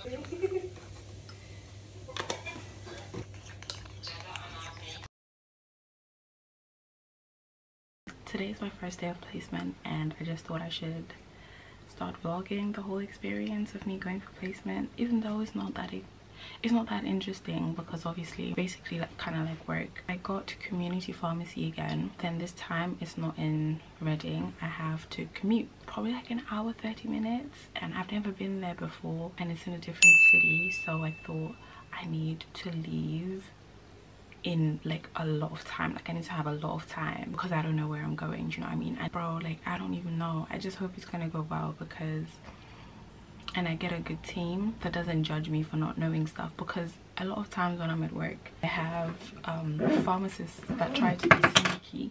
Today is my first day of placement and I just thought I should start vlogging the whole experience of me going for placement, even though it's not that interesting, because obviously basically like kind of like work. I got to community pharmacy again, then this time it's not in Reading. I have to commute probably like an hour 30 minutes and I've never been there before and it's in a different city, so I thought I need to leave in like a lot of time. Like I need to have a lot of time because I don't know where I'm going, do you know what I mean? And bro, like I don't even know. I just hope it's gonna go well, because and I get a good team that doesn't judge me for not knowing stuff, because a lot of times when I'm at work I have pharmacists that try to be sneaky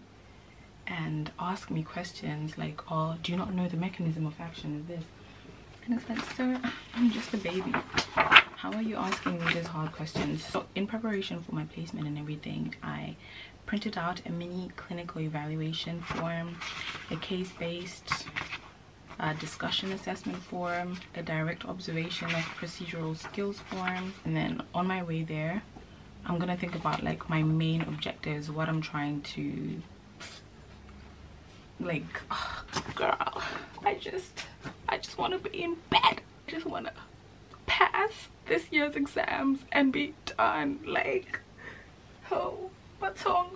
and ask me questions like, oh, do you not know the mechanism of action of this? And it's like, sir, I'm just a baby. How are you asking me these hard questions? So in preparation for my placement and everything, I printed out a mini clinical evaluation form, a case-based discussion assessment form, a direct observation of procedural skills form, and then on my way there I'm gonna think about like my main objectives, what I'm trying to like. Oh, girl, I just want to be in bed. I just want to pass this year's exams and be done. Like, oh, what song?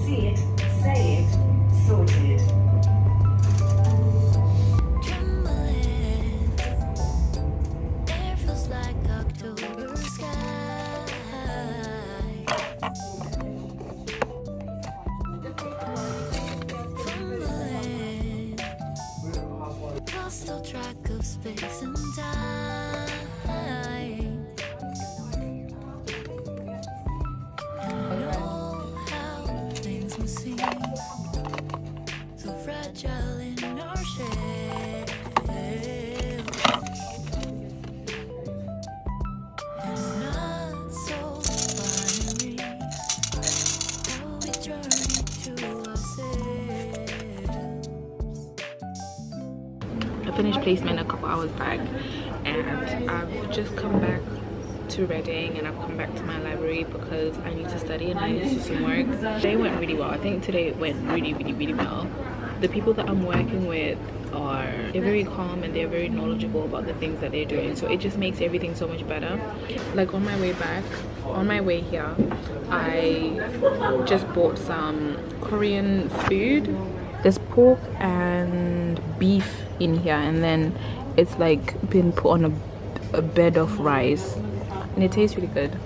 See it, say it, sorted. There feels like October sky. Lost all track of space and time. So fragile in our shell. It's not so binary how we journey to ourselves. I finished placement a couple hours back and I've just come back to Reading and I've come back to my library because I need to study and I need to do some work. Today went really well. I think today it went really well. The people that I'm working with they're very calm and they're very knowledgeable about the things that they're doing, so it just makes everything so much better. Like on my way here I just bought some Korean food. There's pork and beef in here, and then it's like been put on a bed of rice and it tastes really good.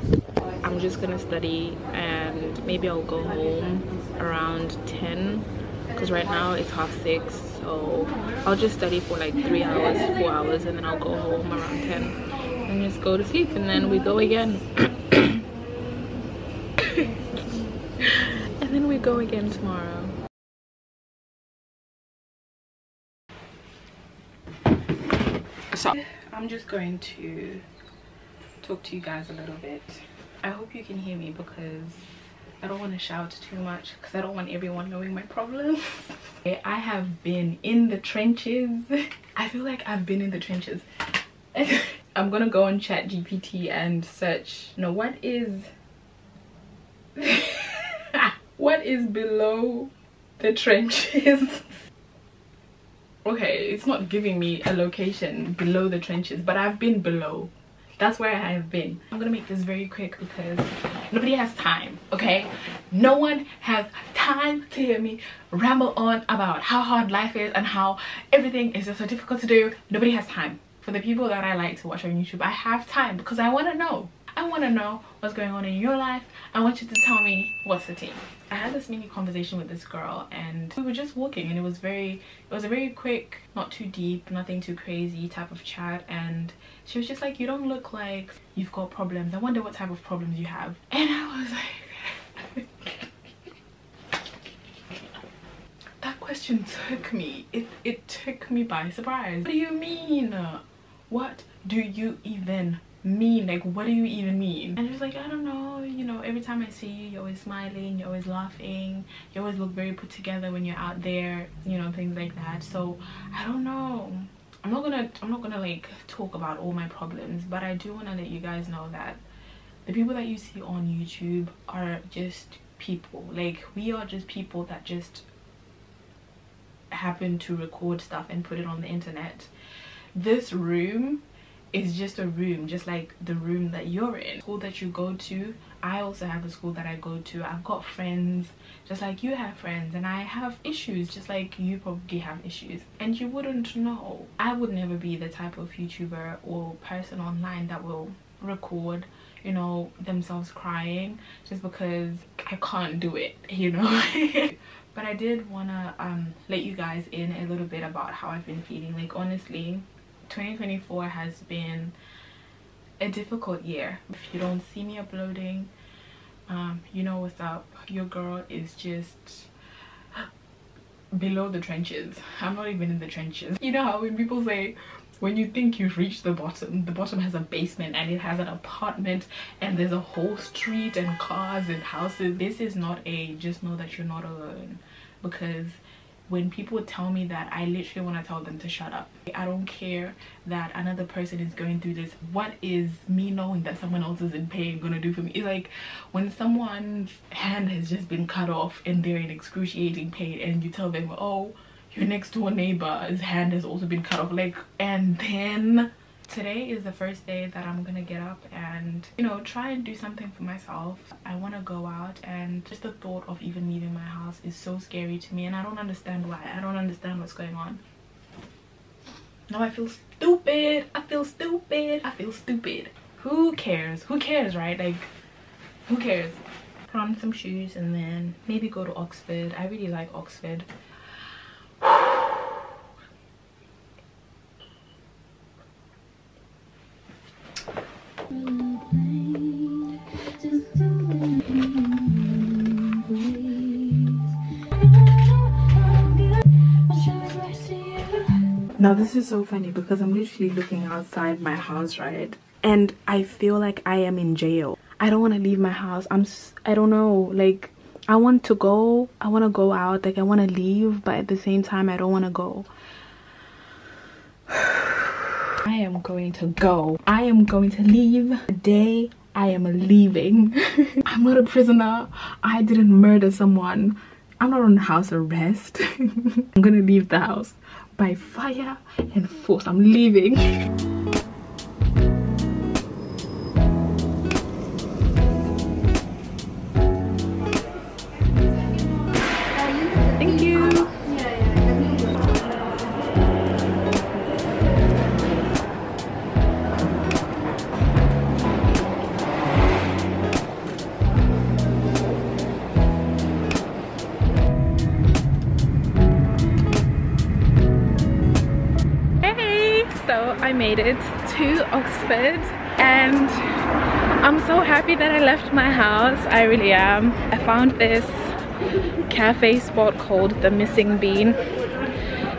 I'm just gonna study and maybe I'll go home around 10 because right now it's 6:30, so I'll just study for like 3 hours, 4 hours, and then I'll go home around 10 and just go to sleep, and then we go again. And then we go again tomorrow. So I'm just going to talk to you guys a little bit. I hope you can hear me because I don't want to shout too much because I don't want everyone knowing my problems. I have been in the trenches. I feel like I've been in the trenches. I'm gonna go on ChatGPT and search, no, what is what is below the trenches? Okay, it's not giving me a location below the trenches, but I've been below. That's where I have been. I'm gonna make this very quick because nobody has time, okay? No one has time to hear me ramble on about how hard life is and how everything is just so difficult to do. Nobody has time. For the people that I like to watch on YouTube, I have time because I want to know. I want to know what's going on in your life. I want you to tell me what's the tea. I had this mini conversation with this girl and we were just walking, and it was a very quick, not too deep, nothing too crazy type of chat, and she was just like, you don't look like you've got problems. I wonder what type of problems you have. And I was like that question took me, it took me by surprise. What do you mean? What do you even mean? Like, what do you even mean? And she was like, I don't know, you know, every time I see you, you're always smiling, you're always laughing, you always look very put together when you're out there, you know, things like that. So I don't know, I'm not gonna like talk about all my problems, but I do want to let you guys know that the people that you see on YouTube are just people. Like, we are just people that just happen to record stuff and put it on the internet. This room is just a room, just like the room that you're in. School that you go to, I also have a school that I go to. I've got friends just like you have friends, and I have issues just like you probably have issues, and you wouldn't know. I would never be the type of YouTuber or person online that will record, you know, themselves crying just because I can't do it, you know. But I did wanna let you guys in a little bit about how I've been feeling. Like, honestly, 2024 has been a difficult year. If you don't see me uploading, you know what's up. Your girl is just below the trenches. I'm not even in the trenches. You know how when people say, when you think you've reached the bottom has a basement and it has an apartment and there's a whole street and cars and houses. This is not a just know that you're not alone, because when people tell me that, I literally want to tell them to shut up. I don't care that another person is going through this. What is me knowing that someone else is in pain gonna do for me? It's like when someone's hand has just been cut off and they're in excruciating pain, and you tell them, oh, your next door neighbor's hand has also been cut off. Like, and then today is the first day that I'm gonna get up and, you know, try and do something for myself. I want to go out, and just the thought of even leaving my house is so scary to me, and I don't understand why. I don't understand what's going on. Now I feel stupid. I feel stupid. I feel stupid. Who cares? Who cares, right? Like, who cares? Put on some shoes and then maybe go to Oxford. I really like Oxford. Now this is so funny because I'm literally looking outside my house, right? And I feel like I am in jail. I don't want to leave my house. I don't know, like, I want to go out, like I want to leave, but at the same time I don't want to go. I am going to go. I am going to leave the day I am leaving. I'm not a prisoner. I didn't murder someone. I'm not on house arrest. I'm gonna leave the house by fire and force. I'm leaving. Thank you. So I made it to Oxford, and I'm so happy that I left my house. I really am. I found this cafe spot called The Missing Bean.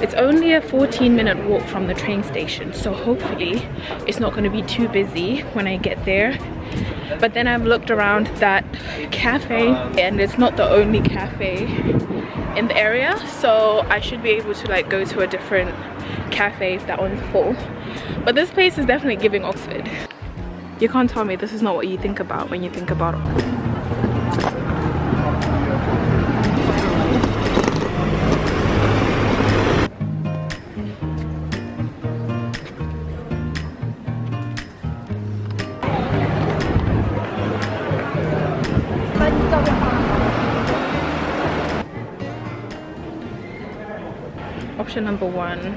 It's only a 14-minute walk from the train station, so hopefully it's not going to be too busy when I get there. But then I've looked around that cafe, and it's not the only cafe in the area, so I should be able to like go to a different cafe if that one's full. But this place is definitely giving Oxford. You can't tell me this is not what you think about when you think about Oxford. Option number one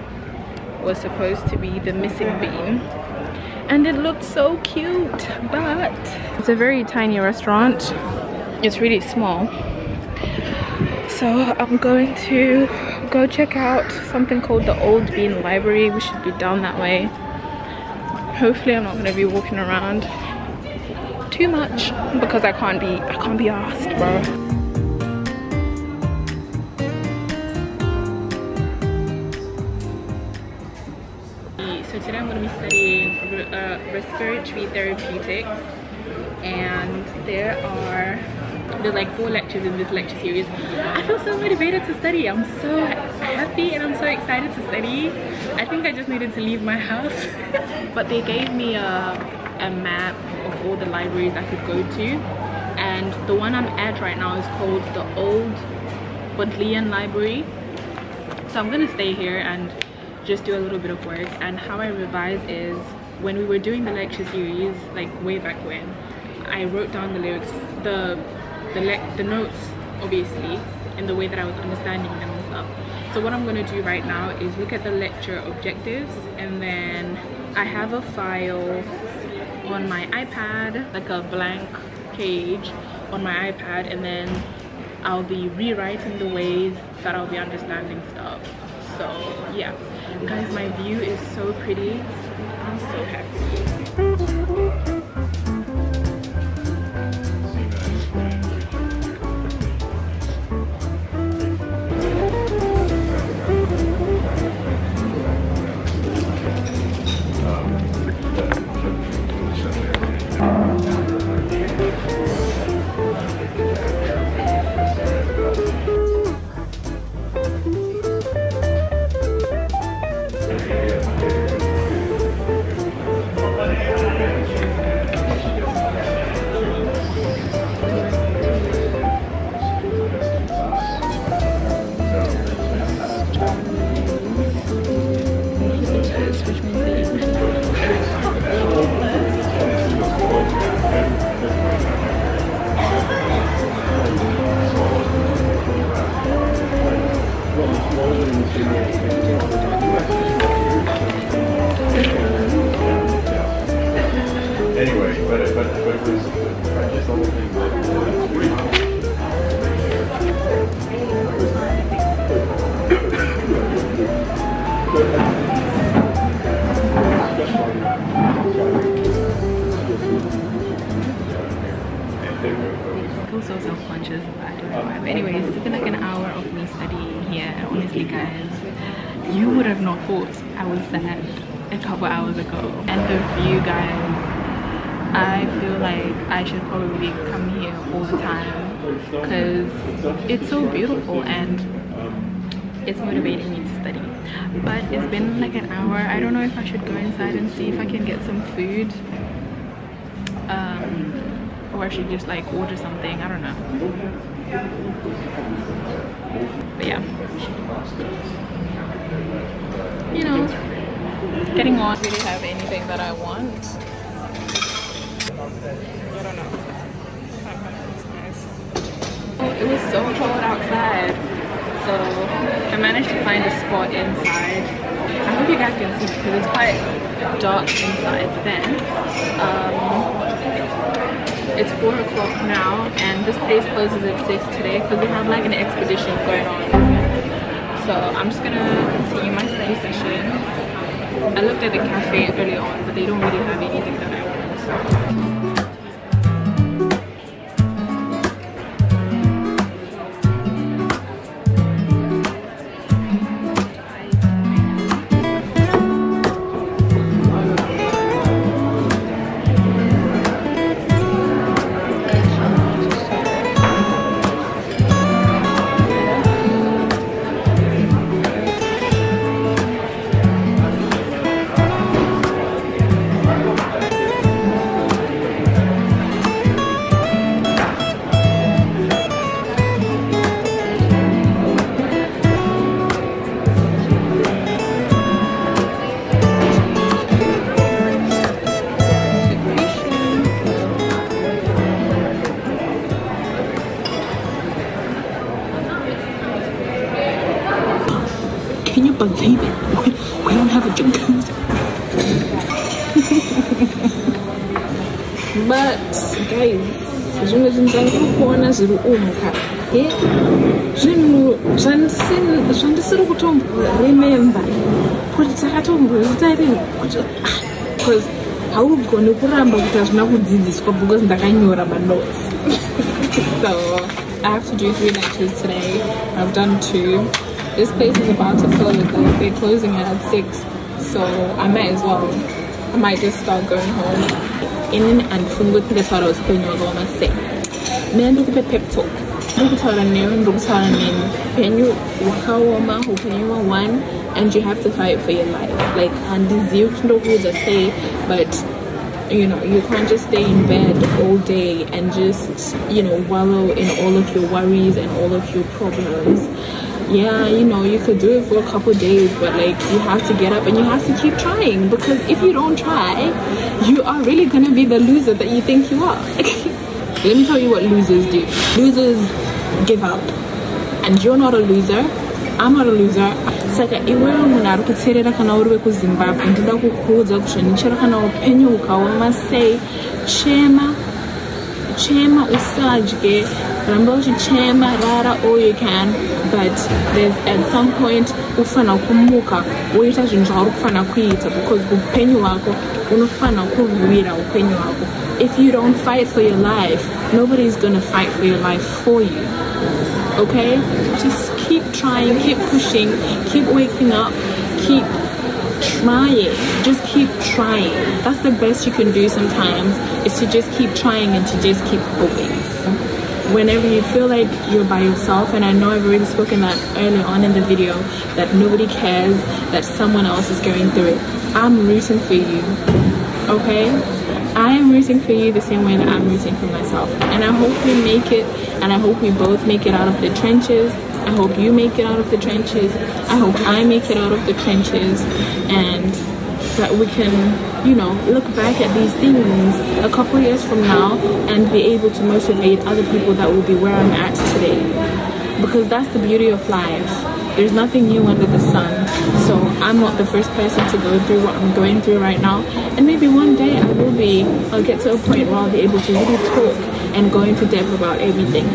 was supposed to be The Missing Bean, and it looked so cute, but it's a very tiny restaurant. It's really small, so I'm going to go check out something called the Old Bean Library. We should be down that way. Hopefully I'm not going to be walking around too much because I can't be asked, bro. So today I'm going going to be studying respiratory therapeutics, and there's like 4 lectures in this lecture series. I feel so motivated to study. I'm so happy and I'm so excited to study. I think I just needed to leave my house. But they gave me a map of all the libraries I could go to, and the one I'm at right now is called the Old Bodleian Library. So I'm gonna stay here and just do a little bit of work. And how I revise is, when we were doing the lecture series, like way back when, I wrote down the lyrics, the notes, obviously, in the way that I was understanding them and stuff. So what I'm going to do right now is look at the lecture objectives, and then I have a file on my iPad, like a blank page on my iPad, and then I'll be rewriting the ways that I'll be understanding stuff. So yeah, guys, my view is so pretty. I'm so happy. Anyway, but it was just the whole thing. I feel so self-conscious, but I don't know why. But anyways, it's been like an hour of me studying here. Honestly, guys, you would have not thought I was sad a couple hours ago. And the view, guys, I feel like I should probably come here all the time because it's so beautiful and it's motivating me to study. But it's been like an hour. I don't know if I should go inside and see if I can get some food, or I should just like order something. I don't know. But yeah, you know, getting on. Really have anything that I want. I don't know. It was so cold outside, so I managed to find a spot inside. I hope you guys can see because it's quite dark inside. Then it's 4 o'clock now, and this place closes at 6 today because we have like an expedition going on. So I'm just gonna continue my study session. I looked at the cafe early on, but they don't really have anything that I want. So. Can you believe it? We don't have a jacuzzi. But guys, zvimwe zvinhu zvandiri kuona zviri umka zvinhu zvandisiri kutomboremember kuti takatomboita rini kuti because haugoni kuramba kuti hazvina kudzidziswa because ndakanyora manotes. So I have to do 3 lectures today. I've done 2. This place is about to close, like they're closing at 6. so I might as well. I might just start going home in and fungo to the tower was going to say men look at pep talk look at our name look at our name penny wakawama hukanyuma one and you have to fight for your life like and this you know who to say but you know you can't just stay in bed all day and just you know wallow in all of your worries and all of your problems. Yeah, you know, you could do it for a couple days, but like you have to get up and you have to keep trying, because if you don't try, you are really gonna be the loser that you think you are. Let me tell you what losers do. Losers give up, and you're not a loser. I'm not a loser. Saka iwe munhu ari kutserera kana uri wekuZimbabwe ndoda kukuudza kuzvinichera kana upenyu ukaoma sei, chema usadye, ramba uchichema, rara all you can, but there's at some point ufana kumuka woita zvinhu zvauri kufana kuita, because upenyu hwako unofana kurwira upenyu hwako. If you don't fight for your life, nobody's gonna fight for your life for you. Okay, just keep trying, keep pushing, keep waking up, keep trying, just keep trying. That's the best you can do sometimes, is to just keep trying and to just keep hoping. Whenever you feel like you're by yourself, and I know I've already spoken that earlier on in the video, that nobody cares, that someone else is going through it, I'm rooting for you. Okay, I am rooting for you the same way that I'm rooting for myself, and I hope we make it, and I hope we both make it out of the trenches. I hope you make it out of the trenches. I hope I make it out of the trenches, and that we can, you know, look back at these things a couple years from now and be able to motivate other people that will be where I'm at today. Because that's the beauty of life. There's nothing new under the sun. So I'm not the first person to go through what I'm going through right now, and maybe one day I'll get to a point where I'll be able to really talk and go into depth about everything.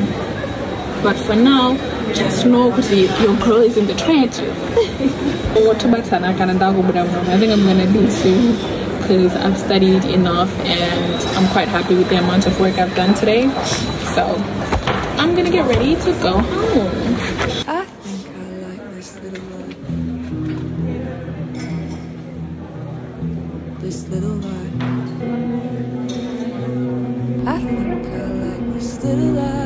But for now, just know that your girl is in the trenches. I think I'm gonna do soon, because I've studied enough and I'm quite happy with the amount of work I've done today. So I'm gonna get ready to go home. I think I like this little life. This little life. I think I like this little life.